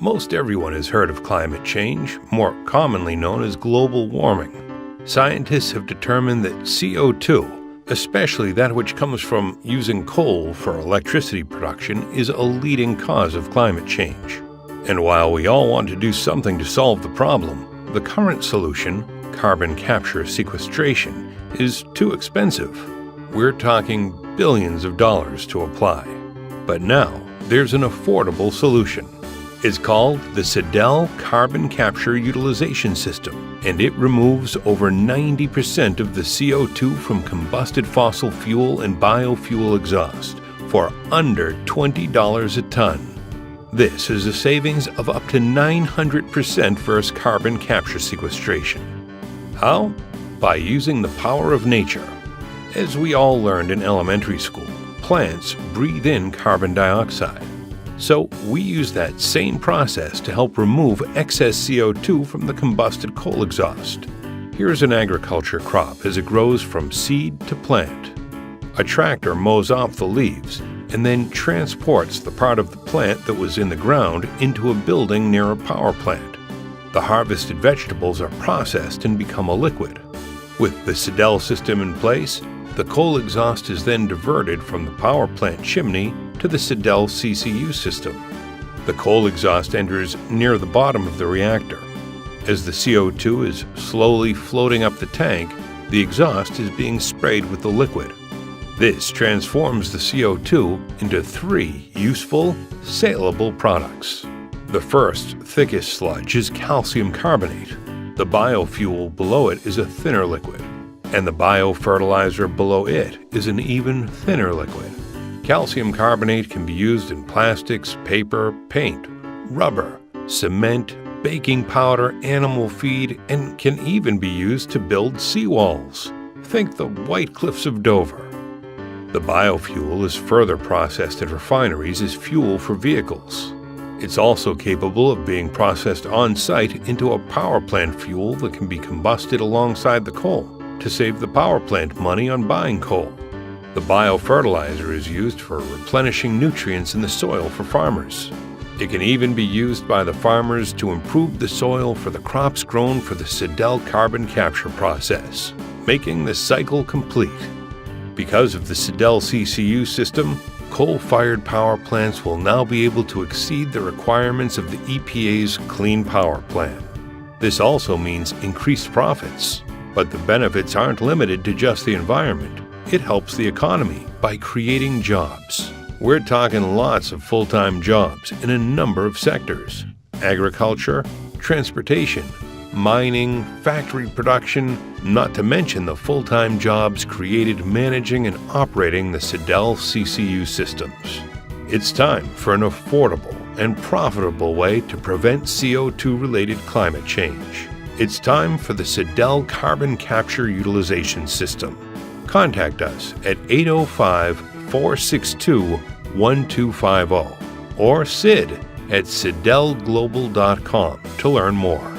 Most everyone has heard of climate change, more commonly known as global warming. Scientists have determined that CO2, especially that which comes from using coal for electricity production, is a leading cause of climate change. And while we all want to do something to solve the problem, the current solution, carbon capture sequestration, is too expensive. We're talking billions of dollars to apply. But now, there's an affordable solution. It's called the Sidel Carbon Capture Utilization System, and it removes over 90% of the CO2 from combusted fossil fuel and biofuel exhaust for under $20 a ton. This is a savings of up to 900% versus carbon capture sequestration. How? By using the power of nature. As we all learned in elementary school, plants breathe in carbon dioxide. So we use that same process to help remove excess CO2 from the combusted coal exhaust. Here's an agriculture crop as it grows from seed to plant. A tractor mows off the leaves and then transports the part of the plant that was in the ground into a building near a power plant. The harvested vegetables are processed and become a liquid. With the Sidel system in place, the coal exhaust is then diverted from the power plant chimney to the Sidel CCU system. The coal exhaust enters near the bottom of the reactor. As the CO2 is slowly floating up the tank, the exhaust is being sprayed with the liquid. This transforms the CO2 into 3 useful, saleable products. The first, thickest sludge is calcium carbonate. The biofuel below it is a thinner liquid, and the biofertilizer below it is an even thinner liquid. Calcium carbonate can be used in plastics, paper, paint, rubber, cement, baking powder, animal feed, and can even be used to build seawalls. Think the White Cliffs of Dover. The biofuel is further processed at refineries as fuel for vehicles. It's also capable of being processed on-site into a power plant fuel that can be combusted alongside the coal to save the power plant money on buying coal. The biofertilizer is used for replenishing nutrients in the soil for farmers. It can even be used by the farmers to improve the soil for the crops grown for the Sidel carbon capture process, making the cycle complete. Because of the Sidel CCU system, coal-fired power plants will now be able to exceed the requirements of the EPA's Clean Power Plan. This also means increased profits, but the benefits aren't limited to just the environment. It helps the economy by creating jobs. We're talking lots of full-time jobs in a number of sectors: agriculture, transportation, mining, factory production, not to mention the full-time jobs created managing and operating the Sidel CCU systems. It's time for an affordable and profitable way to prevent CO2-related climate change. It's time for the Sidel Carbon Capture Utilization System. Contact us at 805-462-1250 or sid@sidelglobal.com to learn more.